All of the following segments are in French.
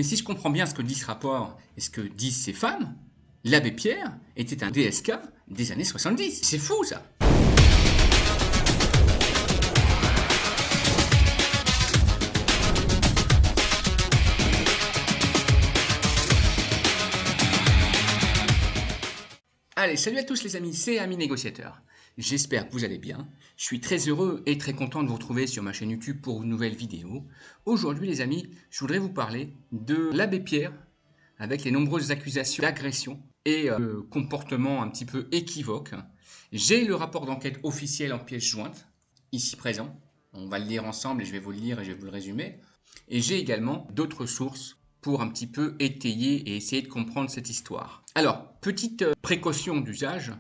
Mais si je comprends bien ce que dit ce rapport et ce que disent ces femmes, l'abbé Pierre était un DSK des années 70. C'est fou ça! Allez, salut à tous les amis, c'est Ami Négociateur. J'espère que vous allez bien. Je suis très heureux et très content de vous retrouver sur ma chaîne YouTube pour une nouvelle vidéo. Aujourd'hui les amis, je voudrais vous parler de l'abbé Pierre avec les nombreuses accusations d'agression et comportements un petit peu équivoques. J'ai le rapport d'enquête officiel en pièce jointe, ici présent. On va le lire ensemble et je vais vous le lire et je vais vous le résumer. Et j'ai également d'autres sources pour un petit peu étayer et essayer de comprendre cette histoire. Alors, petite précaution d'usage,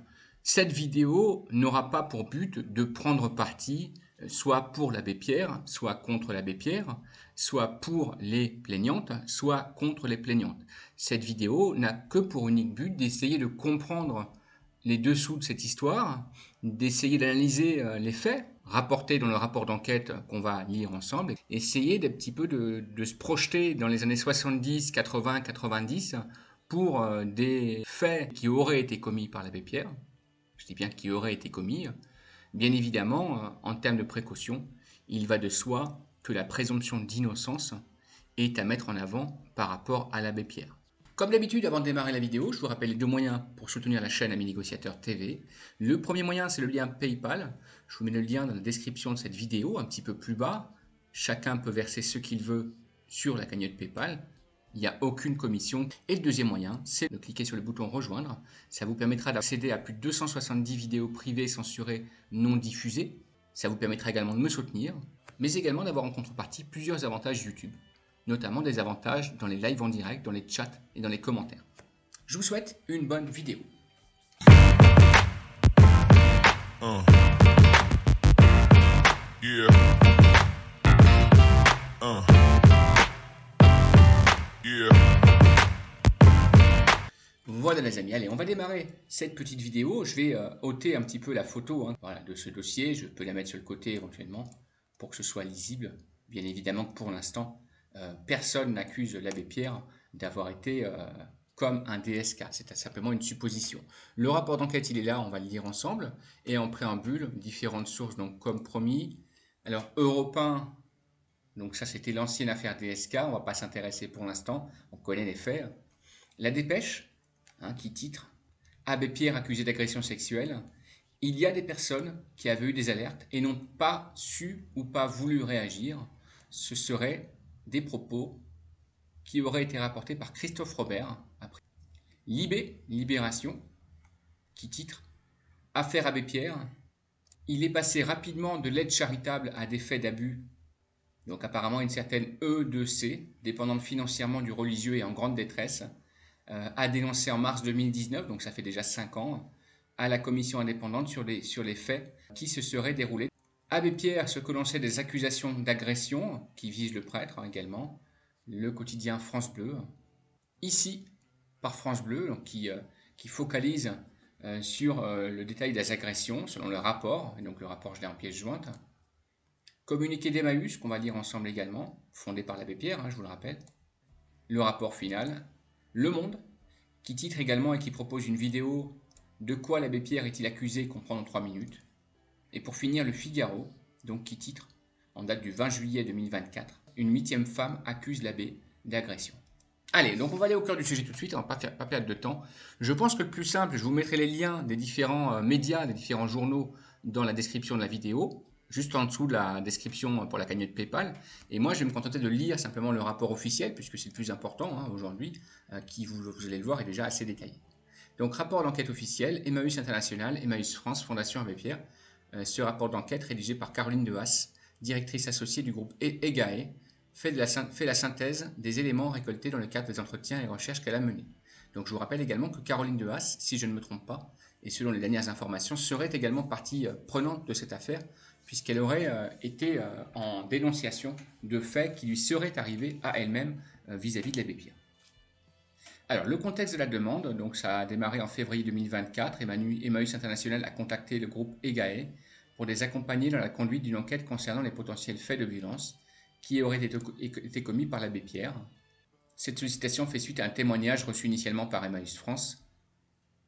cette vidéo n'aura pas pour but de prendre parti soit pour l'abbé Pierre, soit contre l'abbé Pierre, soit pour les plaignantes, soit contre les plaignantes. Cette vidéo n'a que pour unique but d'essayer de comprendre les dessous de cette histoire, d'essayer d'analyser les faits rapportés dans le rapport d'enquête qu'on va lire ensemble, essayer d'un petit peu de se projeter dans les années 70, 80, 90 pour des faits qui auraient été commis par l'abbé Pierre. Je dis bien qui auraient été commis. Bien évidemment, en termes de précaution, il va de soi que la présomption d'innocence est à mettre en avant par rapport à l'abbé Pierre. Comme d'habitude, avant de démarrer la vidéo, je vous rappelle les deux moyens pour soutenir la chaîne Ami Négociateur TV. Le premier moyen, c'est le lien PayPal. Je vous mets le lien dans la description de cette vidéo, un petit peu plus bas. Chacun peut verser ce qu'il veut sur la cagnotte PayPal. Il n'y a aucune commission. Et le deuxième moyen, c'est de cliquer sur le bouton rejoindre. Ça vous permettra d'accéder à plus de 270 vidéos privées censurées non diffusées. Ça vous permettra également de me soutenir, mais également d'avoir en contrepartie plusieurs avantages YouTube, notamment des avantages dans les lives en direct, dans les chats et dans les commentaires. Je vous souhaite une bonne vidéo. Voilà les amis, allez, on va démarrer cette petite vidéo. Je vais ôter un petit peu la photo voilà, de ce dossier. Je peux la mettre sur le côté éventuellement pour que ce soit lisible. Bien évidemment que pour l'instant, personne n'accuse l'abbé Pierre d'avoir été comme un DSK. C'est simplement une supposition. Le rapport d'enquête, il est là, on va le lire ensemble. Et en préambule, différentes sources, donc comme promis. Alors, Europe 1, donc ça c'était l'ancienne affaire DSK, on ne va pas s'intéresser pour l'instant, on connaît les faits. La Dépêche, qui titre « Abbé Pierre accusé d'agression sexuelle ». Il y a des personnes qui avaient eu des alertes et n'ont pas su ou pas voulu réagir. Ce seraient des propos qui auraient été rapportés par Christophe Robert. Après. Libération, qui titre « Affaire Abbé Pierre ». Il est passé rapidement de l'aide charitable à des faits d'abus. Donc apparemment une certaine E2C, dépendante financièrement du religieux et en grande détresse, a dénoncé en mars 2019, donc ça fait déjà 5 ans, à la commission indépendante sur les faits qui se seraient déroulés. Abbé Pierre se que l'on sait des accusations d'agression qui visent le prêtre également, le quotidien France Bleu, ici par France Bleu, donc, qui focalise sur le détail des agressions selon le rapport, et donc le rapport je l'ai en pièce jointe. Communiqué d'Emmaüs, qu'on va lire ensemble également, fondé par l'abbé Pierre, je vous le rappelle. Le rapport final. Le Monde, qui titre également et qui propose une vidéo « De quoi l'abbé Pierre est-il accusé ?» qu'on prend en 3 minutes. Et pour finir, le Figaro, donc qui titre, en date du 20 juillet 2024, « Une 8e femme accuse l'abbé d'agression ». Allez, donc on va aller au cœur du sujet tout de suite, on ne va pas perdre de temps. Je pense que le plus simple, je vous mettrai les liens des différents médias, des différents journaux dans la description de la vidéo, juste en dessous de la description pour la cagnotte PayPal. Et moi, je vais me contenter de lire simplement le rapport officiel, puisque c'est le plus important aujourd'hui, qui, vous allez le voir, est déjà assez détaillé. Donc, rapport d'enquête officiel, Emmaüs International, Emmaüs France, Fondation Abbé Pierre. Ce rapport d'enquête, rédigé par Caroline Dehaas, directrice associée du groupe EGAE, fait la synthèse des éléments récoltés dans le cadre des entretiens et recherches qu'elle a menés. Donc, je vous rappelle également que Caroline Dehaas, si je ne me trompe pas, et selon les dernières informations, serait également partie prenante de cette affaire, puisqu'elle aurait été en dénonciation de faits qui lui seraient arrivés à elle-même vis-à-vis de l'abbé Pierre. Alors, le contexte de la demande, donc ça a démarré en février 2024. Emmaüs International a contacté le groupe EGAE pour les accompagner dans la conduite d'une enquête concernant les potentiels faits de violence qui auraient été commis par l'abbé Pierre. Cette sollicitation fait suite à un témoignage reçu initialement par Emmaüs France,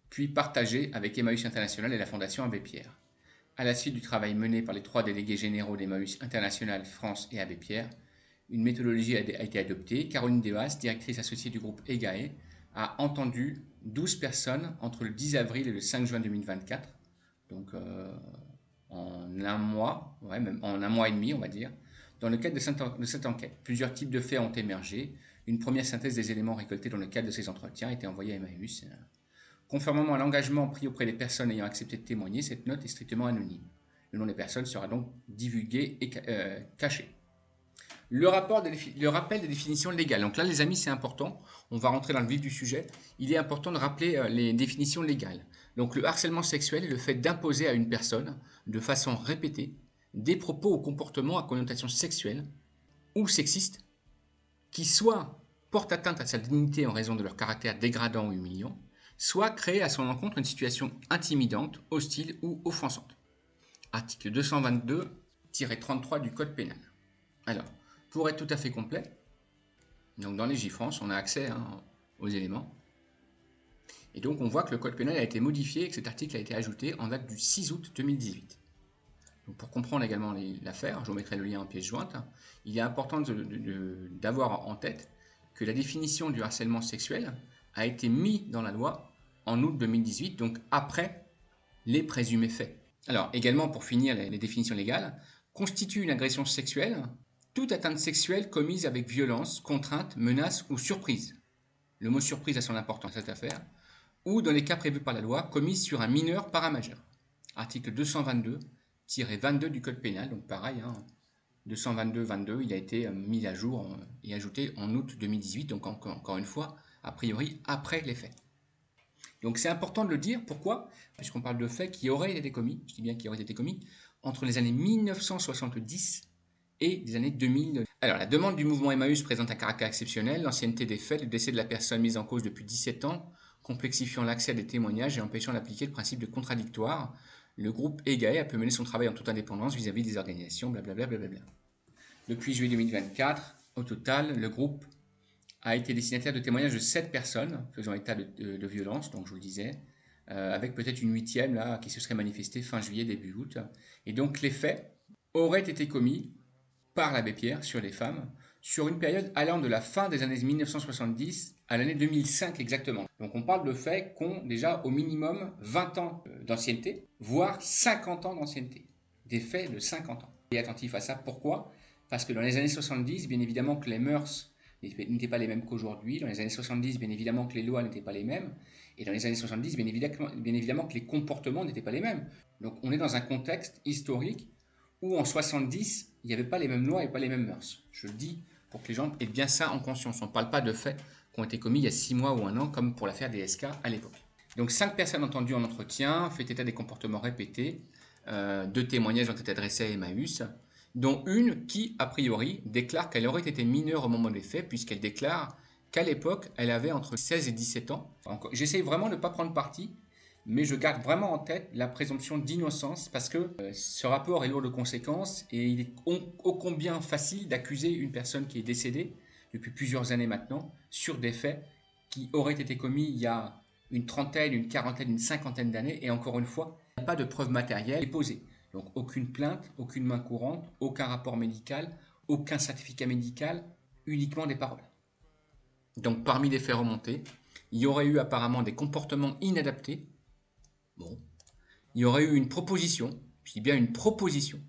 puis partagé avec Emmaüs International et la Fondation Abbé Pierre. À la suite du travail mené par les 3 délégués généraux d'Emmaüs International France et Abbé Pierre, une méthodologie a été adoptée. Caroline Devas, directrice associée du groupe EGAE, a entendu 12 personnes entre le 10 avril et le 5 juin 2024, donc en un mois, même en un mois et demi on va dire. Dans le cadre de cette enquête, plusieurs types de faits ont émergé. Une première synthèse des éléments récoltés dans le cadre de ces entretiens a été envoyée à Emmaüs. Conformément à l'engagement pris auprès des personnes ayant accepté de témoigner, cette note est strictement anonyme. Le nom des personnes sera donc divulgué et caché. Le rappel des définitions légales. Donc là, les amis, c'est important. On va rentrer dans le vif du sujet. Il est important de rappeler les définitions légales. Donc le harcèlement sexuel est le fait d'imposer à une personne, de façon répétée, des propos ou comportements à connotation sexuelle ou sexiste qui soit portent atteinte à sa dignité en raison de leur caractère dégradant ou humiliant, soit créer à son encontre une situation intimidante, hostile ou offensante. Article 222-33 du Code pénal. Alors, pour être tout à fait complet, donc dans Légifrance, on a accès aux éléments. Et donc on voit que le Code pénal a été modifié et que cet article a été ajouté en date du 6 août 2018. Donc pour comprendre également l'affaire, je vous mettrai le lien en pièce jointe, il est important d'avoir en tête que la définition du harcèlement sexuel a été mise dans la loi en août 2018, donc après les présumés faits. Alors également pour finir les définitions légales, constitue une agression sexuelle toute atteinte sexuelle commise avec violence, contrainte, menace ou surprise. Le mot surprise a son importance dans cette affaire. Ou dans les cas prévus par la loi, commise sur un mineur par un majeur. Article 222-22 du Code pénal, donc pareil, 222-22, il a été mis à jour et ajouté en août 2018, donc encore une fois, a priori après les faits. Donc c'est important de le dire, pourquoi ? Puisqu'on parle de faits qui auraient été commis, je dis bien qui auraient été commis, entre les années 1970 et des années 2000. Alors, la demande du mouvement Emmaüs présente un caractère exceptionnel, l'ancienneté des faits, le décès de la personne mise en cause depuis 17 ans, complexifiant l'accès à des témoignages et empêchant d'appliquer le principe de contradictoire. Le groupe EGAE a pu mener son travail en toute indépendance vis-à-vis des organisations, blablabla. Depuis juillet 2024, au total, le groupe a été destinataire de témoignages de 7 personnes faisant état de violence, donc je vous le disais, avec peut-être une 8e là, qui se serait manifestée fin juillet, début août. Et donc les faits auraient été commis par l'abbé Pierre sur les femmes, sur une période allant de la fin des années 1970 à l'année 2005 exactement. Donc on parle de faits qui ont déjà au minimum 20 ans d'ancienneté, voire 50 ans d'ancienneté. Des faits de 50 ans. Et attentif à ça, pourquoi ? Parce que dans les années 70, bien évidemment que les mœurs n'étaient pas les mêmes qu'aujourd'hui. Dans les années 70, bien évidemment que les lois n'étaient pas les mêmes. Et dans les années 70, bien évidemment que les comportements n'étaient pas les mêmes. Donc on est dans un contexte historique où en 70, il n'y avait pas les mêmes lois et pas les mêmes mœurs. Je le dis pour que les gens aient bien ça en conscience. On ne parle pas de faits qui ont été commis il y a 6 mois ou 1 an, comme pour l'affaire DSK à l'époque. Donc 5 personnes entendues en entretien, fait état des comportements répétés, 2 témoignages ont été adressés à Emmaüs, dont une qui, a priori, déclare qu'elle aurait été mineure au moment des faits, puisqu'elle déclare qu'à l'époque, elle avait entre 16 et 17 ans. J'essaye vraiment de ne pas prendre parti, mais je garde vraiment en tête la présomption d'innocence parce que ce rapport est lourd de conséquences et il est ô combien facile d'accuser une personne qui est décédée depuis plusieurs années maintenant sur des faits qui auraient été commis il y a une trentaine, une quarantaine, une cinquantaine d'années et encore une fois, il n'y a pas de preuve matérielle déposée. Donc aucune plainte, aucune main courante, aucun rapport médical, aucun certificat médical, uniquement des paroles. Donc parmi les faits remontés, il y aurait eu apparemment des comportements inadaptés. Bon, il y aurait eu une proposition, je dis bien une proposition.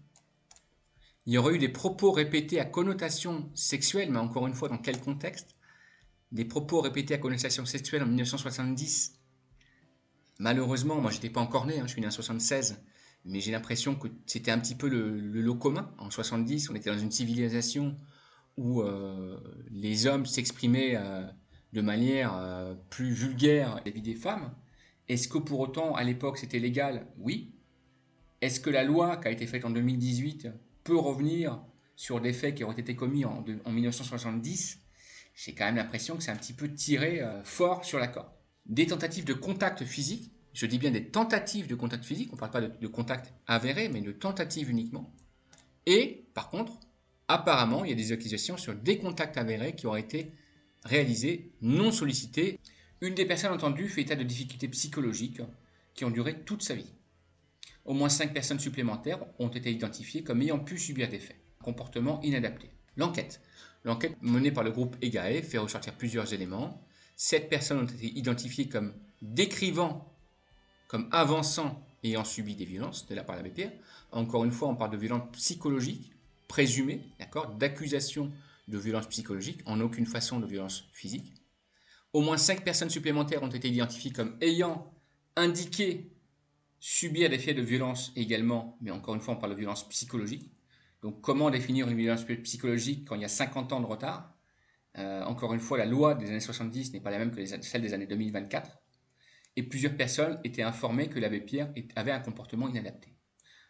Il y aurait eu des propos répétés à connotation sexuelle, mais encore une fois, dans quel contexte ? Des propos répétés à connotation sexuelle en 1970. Malheureusement, moi j'étais pas encore né, je suis né en 76, mais j'ai l'impression que c'était un petit peu le lot commun. En 70, on était dans une civilisation où les hommes s'exprimaient de manière plus vulgaire vis-à-vis des femmes. Est-ce que pour autant, à l'époque, c'était légal ? Oui. Est-ce que la loi qui a été faite en 2018 peut revenir sur des faits qui auraient été commis en 1970 ? J'ai quand même l'impression que c'est un petit peu tiré fort sur la corde. Des tentatives de contact physique, je dis bien des tentatives de contact physique, on ne parle pas de contact avéré, mais de tentatives uniquement. Et, par contre, apparemment, il y a des accusations sur des contacts avérés qui auraient été réalisé, non sollicité. Une des personnes entendues fait état de difficultés psychologiques qui ont duré toute sa vie. Au moins 5 personnes supplémentaires ont été identifiées comme ayant pu subir des faits. Comportement inadapté. L'enquête. L'enquête menée par le groupe EGAE fait ressortir plusieurs éléments. 7 personnes ont été identifiées comme décrivant, comme avançant, ayant subi des violences de la part de la BPR. Encore une fois, on parle de violences psychologiques présumées, d'accord, d'accusation de violences psychologiques, en aucune façon de violence physique. Au moins 5 personnes supplémentaires ont été identifiées comme ayant indiqué subir des faits de violence également, mais encore une fois, on parle de violence psychologique. Donc, comment définir une violence psychologique quand il y a 50 ans de retard? Encore une fois, la loi des années 70 n'est pas la même que celle des années 2024. Et plusieurs personnes étaient informées que l'abbé Pierre avait un comportement inadapté.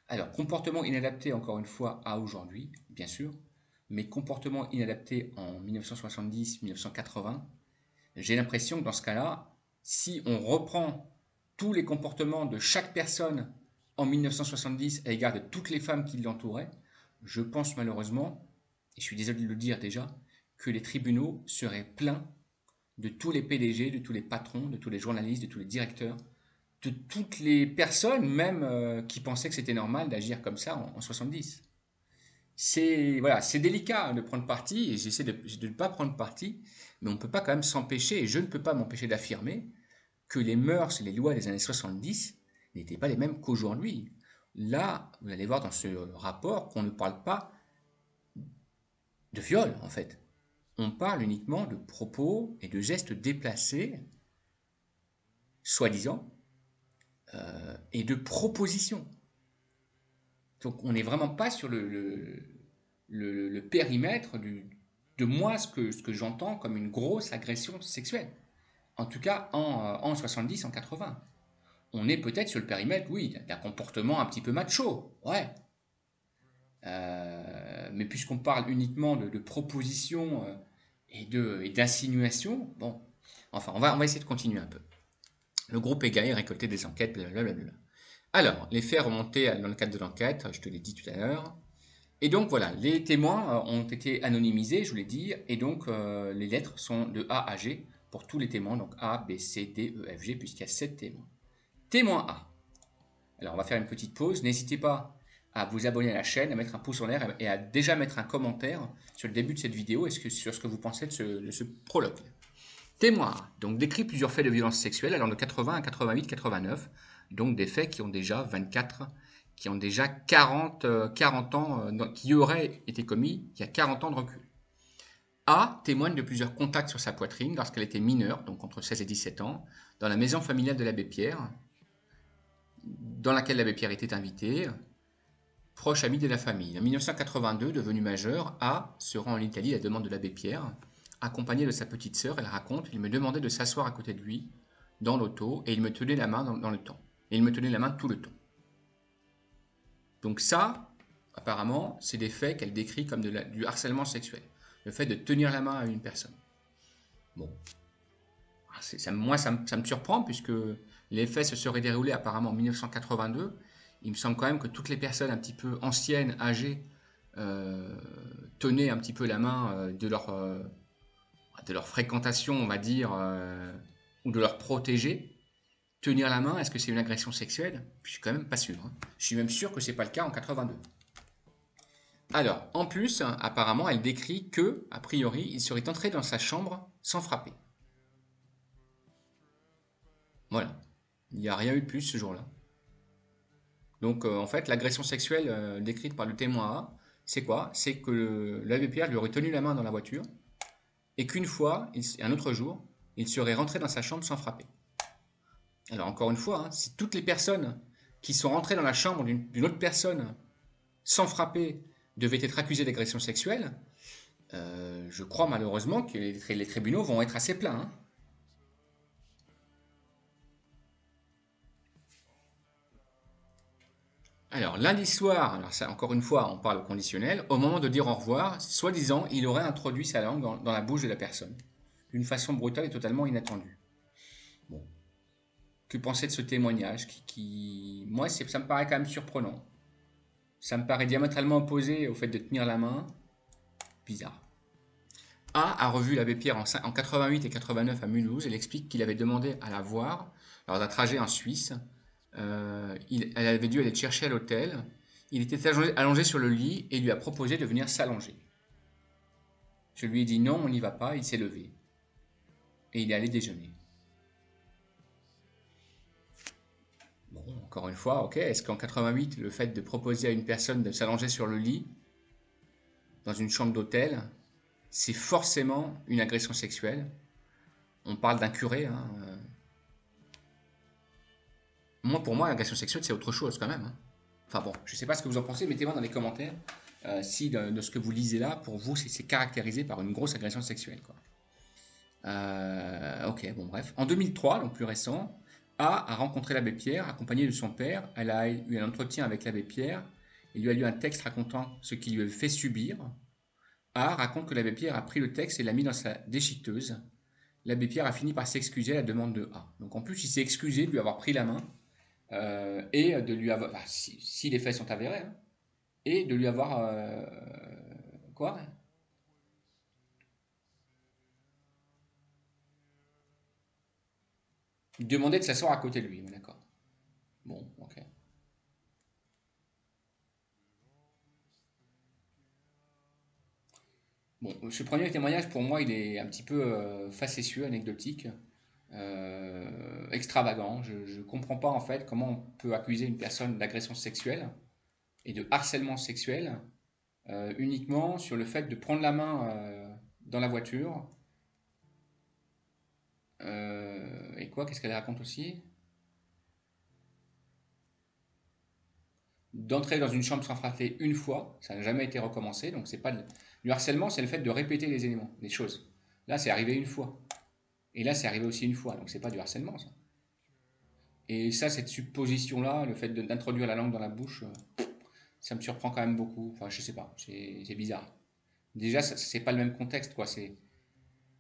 Alors, comportement inadapté, encore une fois, à aujourd'hui, bien sûr, mais comportement inadapté en 1970-1980, j'ai l'impression que dans ce cas-là, si on reprend tous les comportements de chaque personne en 1970 à l'égard de toutes les femmes qui l'entouraient, je pense malheureusement, et je suis désolé de le dire déjà, que les tribunaux seraient pleins de tous les PDG, de tous les patrons, de tous les journalistes, de tous les directeurs, de toutes les personnes même qui pensaient que c'était normal d'agir comme ça en 70. C'est voilà, c'est délicat de prendre parti et j'essaie de ne pas prendre parti, mais on ne peut pas quand même s'empêcher, et je ne peux pas m'empêcher d'affirmer que les mœurs et les lois des années 70 n'étaient pas les mêmes qu'aujourd'hui. Là, vous allez voir dans ce rapport qu'on ne parle pas de viol en fait. On parle uniquement de propos et de gestes déplacés, soi-disant, et de propositions. Donc on n'est vraiment pas sur le périmètre de moi ce que j'entends comme une grosse agression sexuelle. En tout cas en 70, en 80. On est peut-être sur le périmètre, oui, d'un comportement un petit peu macho, ouais. Mais puisqu'on parle uniquement de propositions et d'insinuations, bon, enfin, on va essayer de continuer un peu. Le groupe EGAE a récolté des enquêtes, blablabla. Alors, les faits remontés dans le cadre de l'enquête, je te l'ai dit tout à l'heure. Et donc voilà, les témoins ont été anonymisés, je vous l'ai dit, et donc les lettres sont de A à G pour tous les témoins, donc A, B, C, D, E, F, G, puisqu'il y a 7 témoins. Témoin A. Alors on va faire une petite pause, n'hésitez pas à vous abonner à la chaîne, à mettre un pouce en l'air et à déjà mettre un commentaire sur le début de cette vidéo et sur ce que vous pensez de ce prologue. Témoin A, donc décrit plusieurs faits de violence sexuelle allant de 80 à 88, 89, donc des faits qui ont déjà 24, qui ont déjà 40 ans, qui auraient été commis il y a 40 ans de recul. A témoigne de plusieurs contacts sur sa poitrine lorsqu'elle était mineure, donc entre 16 et 17 ans, dans la maison familiale de l'abbé Pierre, dans laquelle l'abbé Pierre était invité, proche ami de la famille. En 1982, devenu majeur, A se rend en Italie à la demande de l'abbé Pierre, accompagné de sa petite sœur. Elle raconte: il me demandait de s'asseoir à côté de lui dans l'auto et il me tenait la main dans le temps. Et il me tenait la main tout le temps. Donc ça, apparemment, c'est des faits qu'elle décrit comme du harcèlement sexuel. Le fait de tenir la main à une personne. Bon. Moi, ça me surprend puisque les faits se seraient déroulés apparemment en 1982. Il me semble quand même que toutes les personnes un petit peu anciennes, âgées, tenaient un petit peu la main de leur fréquentation, on va dire, ou de leur protégé. Tenir la main, est-ce que c'est une agression sexuelle? Je suis quand même pas sûr. Je suis même sûr que c'est pas le cas en 82. Alors, en plus, apparemment, elle décrit que, a priori, il serait entré dans sa chambre sans frapper. Voilà. Il n'y a rien eu de plus ce jour-là. Donc, en fait, l'agression sexuelle décrite par le témoin A, c'est quoi? C'est que l'abbé Pierre lui aurait tenu la main dans la voiture et qu'une fois, un autre jour, il serait rentré dans sa chambre sans frapper. Alors, encore une fois, si toutes les personnes qui sont rentrées dans la chambre d'une autre personne sans frapper devaient être accusées d'agression sexuelle, je crois malheureusement que les tribunaux vont être assez pleins. Alors, lundi soir, alors ça, encore une fois, on parle au conditionnel, au moment de dire au revoir, soi-disant, il aurait introduit sa langue dans la bouche de la personne, d'une façon brutale et totalement inattendue. Bon. Que penser de ce témoignage moi, ça me paraît quand même surprenant. Ça me paraît diamétralement opposé au fait de tenir la main. Bizarre. A revu l'abbé Pierre en 88 et 89 à Mulhouse. Elle explique qu'il avait demandé à la voir lors d'un trajet en Suisse. Elle avait dû aller le chercher à l'hôtel. Il était allongé sur le lit et lui a proposé de venir s'allonger. Je lui ai dit non, on n'y va pas. Il s'est levé et il est allé déjeuner. Bon, encore une fois, ok. Est-ce qu'en 88, le fait de proposer à une personne de s'allonger sur le lit dans une chambre d'hôtel, c'est forcément une agression sexuelle? On parle d'un curé, hein. Pour moi, l'agression sexuelle, c'est autre chose quand même, hein. Enfin bon, je ne sais pas ce que vous en pensez, mettez-moi dans les commentaires si de ce que vous lisez là, pour vous, c'est caractérisé par une grosse agression sexuelle, quoi. Ok, bon bref. En 2003, donc plus récent, A rencontré l'abbé Pierre, accompagné de son père. Elle a eu un entretien avec l'abbé Pierre. Il lui a lu un texte racontant ce qu'il lui avait fait subir. A raconte que l'abbé Pierre a pris le texte et l'a mis dans sa déchiqueteuse. L'abbé Pierre a fini par s'excuser à la demande de A. Donc en plus, il s'est excusé de lui avoir pris la main et de lui avoir, si les faits sont avérés, hein, et de lui avoir quoi? Il demandait de s'asseoir à côté de lui, d'accord. Bon, ok. Bon, ce premier témoignage, pour moi, il est un petit peu facétieux, anecdotique, extravagant. Je ne comprends pas, en fait, comment on peut accuser une personne d'agression sexuelle et de harcèlement sexuel uniquement sur le fait de prendre la main dans la voiture. Et quoi, qu'est-ce qu'elle raconte aussi? D'entrer dans une chambre sans frapper une fois, ça n'a jamais été recommencé, donc c'est pas du harcèlement, c'est le fait de répéter les éléments, les choses. Là, c'est arrivé une fois. Et là, c'est arrivé aussi une fois, donc c'est pas du harcèlement, ça. Et ça, cette supposition-là, le fait d'introduire la langue dans la bouche, ça me surprend quand même beaucoup. Enfin, je sais pas, c'est bizarre. Déjà, c'est pas le même contexte, quoi.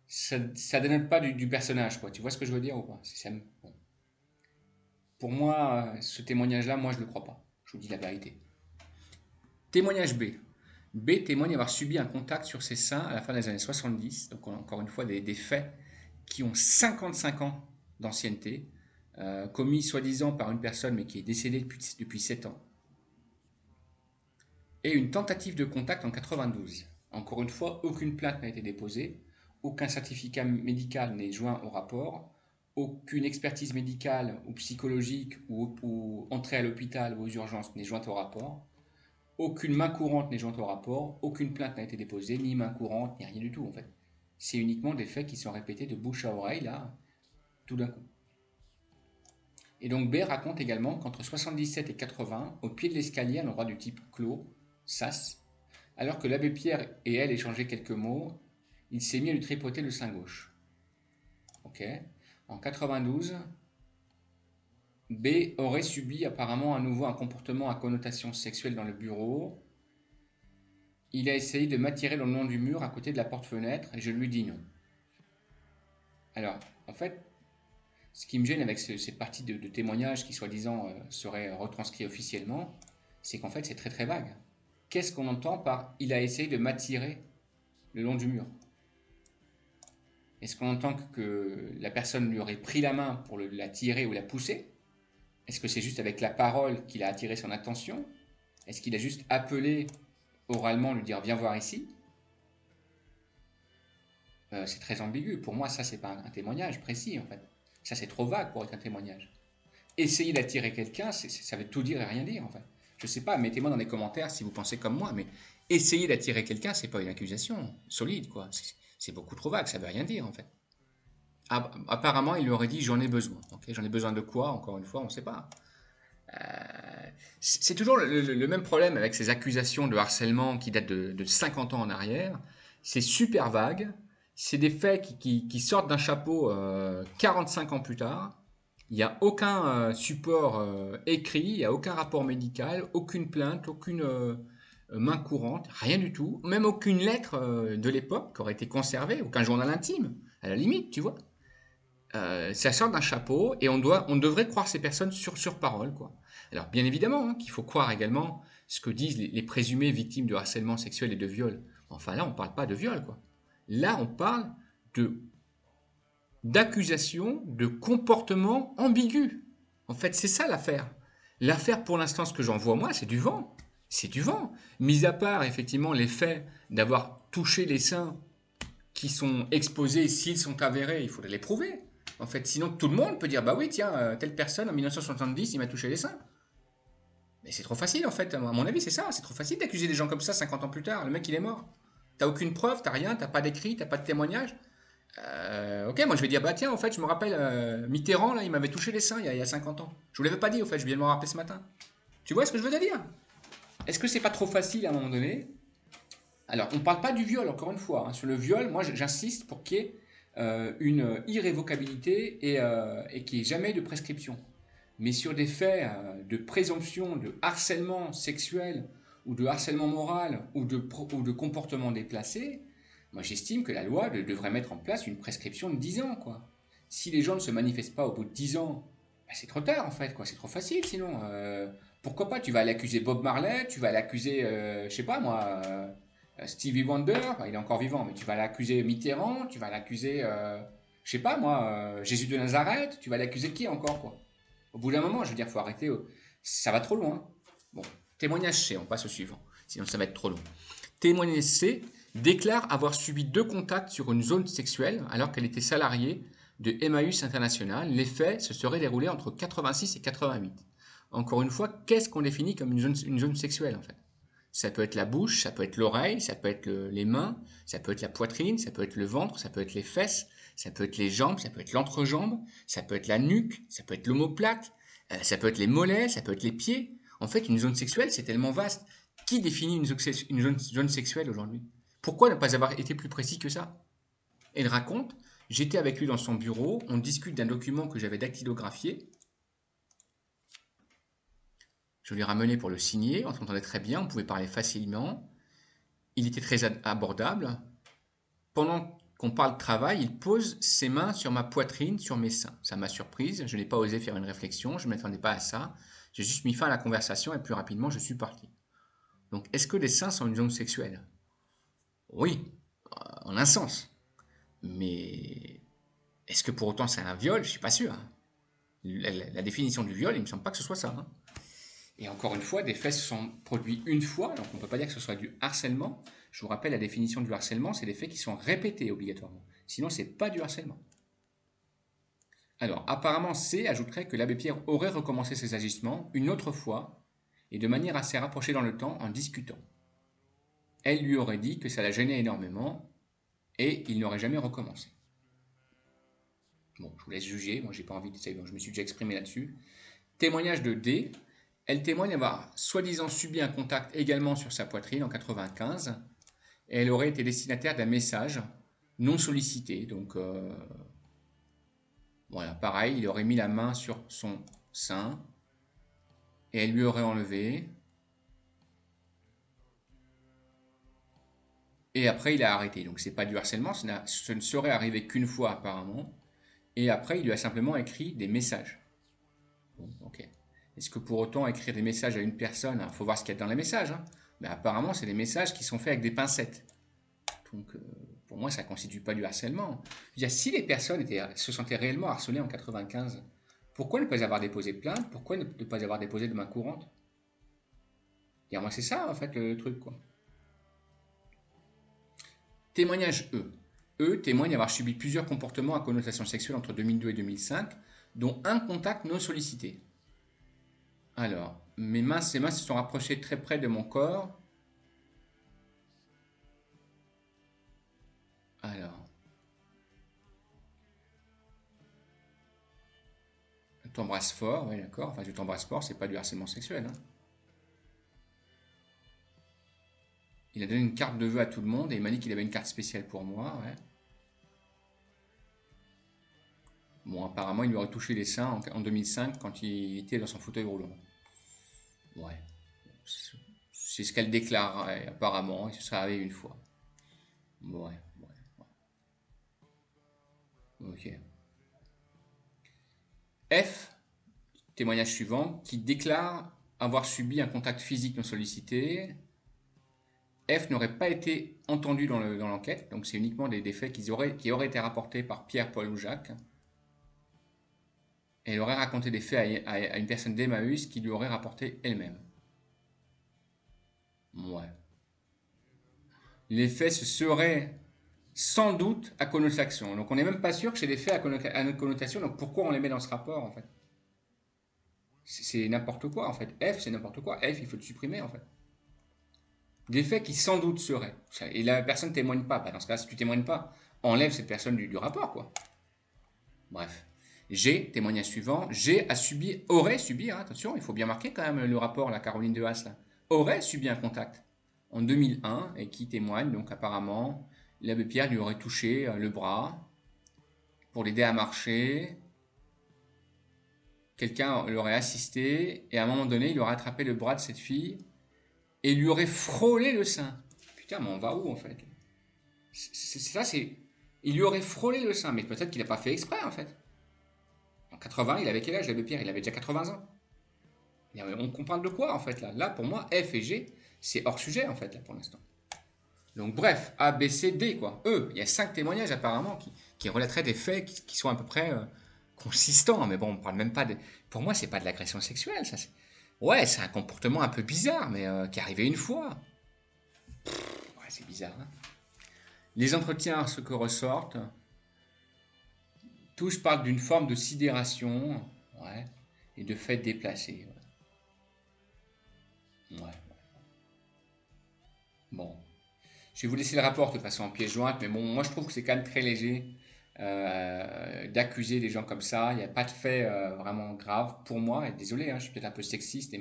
Ça dénote pas du personnage, quoi. Tu vois ce que je veux dire ou pas? Bon. Pour moi, ce témoignage-là, moi, je le crois pas. Je vous dis la vérité. Témoignage B. B témoigne avoir subi un contact sur ses seins à la fin des années 70, donc encore une fois des faits qui ont 55 ans d'ancienneté, commis soi-disant par une personne mais qui est décédée depuis 7 ans, et une tentative de contact en 92. Encore une fois, aucune plainte n'a été déposée, aucun certificat médical n'est joint au rapport, aucune expertise médicale ou psychologique ou entrée à l'hôpital ou aux urgences n'est jointe au rapport. Aucune main courante n'est jointe au rapport, aucune plainte n'a été déposée, ni main courante, ni rien du tout en fait. C'est uniquement des faits qui sont répétés de bouche à oreille, là, tout d'un coup. Et donc B raconte également qu'entre 77 et 80, au pied de l'escalier, à l'endroit du type clos, sas, alors que l'abbé Pierre et elle échangeaient quelques mots, il s'est mis à lui tripoter le sein gauche. Ok. En 92, B aurait subi apparemment à nouveau un comportement à connotation sexuelle dans le bureau. Il a essayé de m'attirer le long du mur à côté de la porte-fenêtre et je lui dis non. Alors, en fait, ce qui me gêne avec cette partie de témoignage qui soi-disant serait retranscrit officiellement, c'est qu'en fait c'est très très vague. Qu'est-ce qu'on entend par il a essayé de m'attirer le long du mur? Est-ce qu'on entend que la personne lui aurait pris la main pour la tirer ou la pousser? Est-ce que c'est juste avec la parole qu'il a attiré son attention? Est-ce qu'il a juste appelé oralement, lui dire viens voir ici? C'est très ambigu. Pour moi, ça, c'est pas un témoignage précis, en fait. Ça, c'est trop vague pour être un témoignage. Essayer d'attirer quelqu'un, ça veut tout dire et rien dire, en fait. Je sais pas, mettez-moi dans les commentaires si vous pensez comme moi, mais essayer d'attirer quelqu'un, c'est pas une accusation solide, quoi. C'est beaucoup trop vague, ça veut rien dire, en fait. Apparemment, il lui aurait dit j'en ai besoin. Okay, j'en ai besoin de quoi? Encore une fois, on ne sait pas. C'est toujours le même problème avec ces accusations de harcèlement qui datent de 50 ans en arrière. C'est super vague. C'est des faits qui sortent d'un chapeau 45 ans plus tard. Il n'y a aucun support écrit, il n'y a aucun rapport médical, aucune plainte, aucune main courante, rien du tout. Même aucune lettre de l'époque qui aurait été conservée, aucun journal intime, à la limite, tu vois. Ça sort d'un chapeau et on devrait croire ces personnes sur parole, quoi. Alors, bien évidemment, hein, qu'il faut croire également ce que disent les présumées victimes de harcèlement sexuel et de viol. Enfin, là, on ne parle pas de viol, quoi. Là, on parle d'accusation de comportement ambigu. En fait, c'est ça l'affaire. L'affaire, pour l'instant, ce que j'en vois, moi, c'est du vent. C'est du vent. Mis à part, effectivement, les faits d'avoir touché les seins qui sont exposés, s'ils sont avérés, il faudrait les prouver. En fait, sinon, tout le monde peut dire, bah oui, tiens, telle personne, en 1970, il m'a touché les seins. Mais c'est trop facile, en fait. À mon avis, c'est ça. C'est trop facile d'accuser des gens comme ça 50 ans plus tard. Le mec, il est mort. T'as aucune preuve, t'as rien, t'as pas d'écrit, t'as pas de témoignage. Ok, moi je vais dire, bah tiens, en fait, je me rappelle, Mitterrand, là, il m'avait touché les seins il y a 50 ans. Je vous l'avais pas dit, au fait, je viens de me rappeler ce matin. Tu vois ce que je veux te dire? Est-ce que c'est pas trop facile à un moment donné? Alors, on ne parle pas du viol, encore une fois, hein. Sur le viol, moi, j'insiste pour qu'il y ait une irrévocabilité et qu'il n'y ait jamais de prescription. Mais sur des faits de présomption de harcèlement sexuel ou de harcèlement moral ou de comportement déplacé, moi j'estime que la loi devrait mettre en place une prescription de 10 ans, quoi. Si les gens ne se manifestent pas au bout de 10 ans, bah, c'est trop tard en fait, quoi. C'est trop facile sinon. Pourquoi pas? Tu vas l'accuser Bob Marley, tu vas l'accuser, je sais pas moi, Stevie Wonder, bah, il est encore vivant, mais tu vas l'accuser Mitterrand, tu vas l'accuser, je sais pas moi, Jésus de Nazareth, tu vas l'accuser qui encore, quoi. Au bout d'un moment, je veux dire, faut arrêter. Ça va trop loin. Bon, témoignage C, on passe au suivant. Sinon, ça va être trop long. Témoignage C déclare avoir subi 2 contacts sur une zone sexuelle alors qu'elle était salariée de Emmaüs International. Les faits se seraient déroulés entre 86 et 88. Encore une fois, qu'est-ce qu'on définit comme une zone sexuelle en fait? Ça peut être la bouche, ça peut être l'oreille, ça peut être les mains, ça peut être la poitrine, ça peut être le ventre, ça peut être les fesses, ça peut être les jambes, ça peut être l'entrejambe, ça peut être la nuque, ça peut être l'omoplate, ça peut être les mollets, ça peut être les pieds. En fait, une zone sexuelle, c'est tellement vaste. Qui définit une zone sexuelle aujourd'hui? Pourquoi ne pas avoir été plus précis que ça? Et il raconte, j'étais avec lui dans son bureau, on discute d'un document que j'avais dactylographié. Je lui ai ramené pour le signer, on s'entendait très bien, on pouvait parler facilement. Il était très abordable. Pendant qu'on parle de travail, il pose ses mains sur ma poitrine, sur mes seins. Ça m'a surprise, je n'ai pas osé faire une réflexion, je ne m'attendais pas à ça. J'ai juste mis fin à la conversation et plus rapidement je suis parti. Donc est-ce que les seins sont une zone sexuelle? Oui, en un sens. Mais est-ce que pour autant c'est un viol? Je ne suis pas sûr, hein. La définition du viol, il ne me semble pas que ce soit ça, hein. Et encore une fois, des faits se sont produits une fois, donc on ne peut pas dire que ce soit du harcèlement. Je vous rappelle, la définition du harcèlement, c'est des faits qui sont répétés obligatoirement. Sinon, ce n'est pas du harcèlement. Alors, apparemment, C ajouterait que l'abbé Pierre aurait recommencé ses agissements une autre fois, et de manière assez rapprochée dans le temps, en discutant. Elle lui aurait dit que ça la gênait énormément, et il n'aurait jamais recommencé. Bon, je vous laisse juger, moi j'ai pas envie de ça, donc je me suis déjà exprimé là-dessus. Témoignage de D. Elle témoigne avoir soi-disant subi un contact également sur sa poitrine en 95, et elle aurait été destinataire d'un message non sollicité. Donc voilà, pareil, il aurait mis la main sur son sein et elle lui aurait enlevé. Et après, il a arrêté. Donc c'est pas du harcèlement, ce ne serait arrivé qu'une fois apparemment. Et après, il lui a simplement écrit des messages. Bon, ok. Est-ce que pour autant écrire des messages à une personne, il faut voir ce qu'il y a dans les messages, hein, mais apparemment, c'est des messages qui sont faits avec des pincettes. Donc, pour moi, ça ne constitue pas du harcèlement. Je veux dire, si les personnes se sentaient réellement harcelées en 95, pourquoi ne pas avoir déposé plainte? Pourquoi ne pas avoir déposé de main courante? Et moi, c'est ça, en fait, le truc, quoi. Témoignage E. E témoigne avoir subi plusieurs comportements à connotation sexuelle entre 2002 et 2005, dont un contact non sollicité. Alors, ses mains se sont rapprochées très près de mon corps. Alors, je t'embrasse fort, oui, d'accord. Enfin, je t'embrasse fort, c'est pas du harcèlement sexuel, hein. Il a donné une carte de vœux à tout le monde et il m'a dit qu'il avait une carte spéciale pour moi, ouais. Bon, apparemment, il lui aurait touché les seins en 2005 quand il était dans son fauteuil roulant. Ouais. C'est ce qu'elle déclare, apparemment, et ce serait arrivé une fois. Ouais, ok. F, témoignage suivant, qui déclare avoir subi un contact physique non sollicité. F n'aurait pas été entendu dans l'enquête, donc c'est uniquement des faits qui auraient été rapportés par Pierre, Paul ou Jacques. Et elle aurait raconté des faits à une personne d'Emmaüs qui lui aurait rapporté elle-même. Ouais. Les faits se seraient sans doute à connotation. Donc on n'est même pas sûr que c'est des faits à connotation. Donc pourquoi on les met dans ce rapport en fait? C'est n'importe quoi en fait. F c'est n'importe quoi. F il faut le supprimer en fait. Des faits qui sans doute seraient. Et la personne ne témoigne pas. Bah, dans ce cas, si tu témoignes pas, enlève cette personne du rapport quoi. Bref. G, témoignage suivant. G a subi, aurait subi, hein, attention, il faut bien marquer quand même le rapport, la Caroline de Haas, là, aurait subi un contact en 2001 et qui témoigne, donc apparemment, l'abbé Pierre lui aurait touché le bras pour l'aider à marcher. Quelqu'un l'aurait assisté et à un moment donné, il aurait attrapé le bras de cette fille et lui aurait frôlé le sein. Putain, mais on va où en fait? Ça, c'est. Il lui aurait frôlé le sein, mais peut-être qu'il n'a pas fait exprès en fait. En 80, il avait quel âge l'abbé Pierre? Il avait déjà 80 ans. On comprend de quoi en fait là? Là, pour moi, F et G, c'est hors sujet en fait là pour l'instant. Donc bref, A, B, C, D quoi. E, il y a 5 témoignages apparemment qui relateraient des faits qui sont à peu près consistants. Mais bon, on parle même pas de. Pour moi, c'est pas de l'agression sexuelle. Ça, ouais, c'est un comportement un peu bizarre, mais qui est arrivé une fois. Ouais, c'est bizarre. Hein. Les entretiens, ce que ressortent, tous parlent d'une forme de sidération, ouais, et de faits déplacés. Ouais. Ouais. Bon. Je vais vous laisser le rapport de façon en pièce jointe, mais bon, moi je trouve que c'est quand même très léger d'accuser des gens comme ça. Il n'y a pas de fait vraiment grave pour moi. Et désolé, hein, je suis peut-être un peu sexiste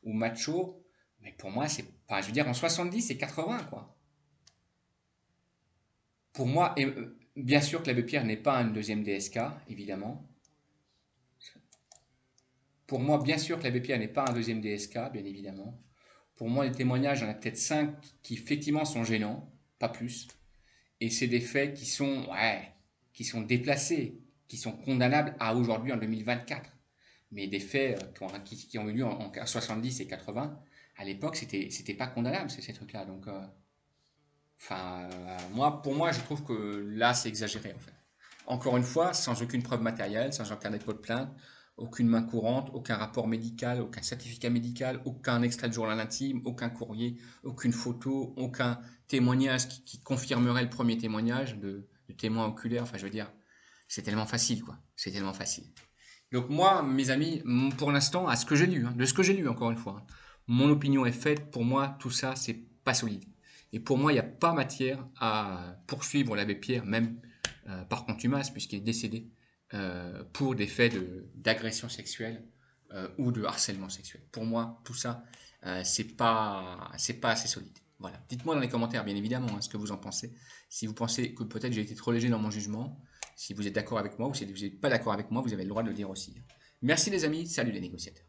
ou macho, mais pour moi, c'est pas. Je veux dire, en 70 et 80, quoi. Pour moi, et, bien sûr que l'abbé Pierre n'est pas un deuxième DSK, évidemment. Pour moi, bien sûr que l'abbé Pierre n'est pas un deuxième DSK, bien évidemment. Pour moi, les témoignages, il y en a peut-être 5 qui effectivement sont gênants, pas plus. Et c'est des faits qui sont déplacés, qui sont condamnables à aujourd'hui en 2024. Mais des faits qui ont eu lieu en 70 et 80, à l'époque, c'était pas condamnable, ces trucs-là. Donc, pour moi, je trouve que là, c'est exagéré, en fait. Encore une fois, sans aucune preuve matérielle, sans aucun dépôt de plainte, aucune main courante, aucun rapport médical, aucun certificat médical, aucun extrait de journal intime, aucun courrier, aucune photo, aucun témoignage qui confirmerait le premier témoignage de témoin oculaire. Enfin, je veux dire, c'est tellement facile, quoi. C'est tellement facile. Donc moi, mes amis, pour l'instant, à ce que j'ai lu, hein, de ce que j'ai lu encore une fois, hein, mon opinion est faite. Pour moi, tout ça, c'est pas solide. Et pour moi, il n'y a pas matière à poursuivre l'abbé Pierre, même par contumace, puisqu'il est décédé, pour des faits d'agression sexuelle ou de harcèlement sexuel. Pour moi, tout ça, c'est pas assez solide. Voilà. Dites-moi dans les commentaires, bien évidemment, hein, ce que vous en pensez. Si vous pensez que peut-être j'ai été trop léger dans mon jugement, si vous êtes d'accord avec moi ou si vous n'êtes pas d'accord avec moi, vous avez le droit de le dire aussi. Merci les amis, salut les négociateurs.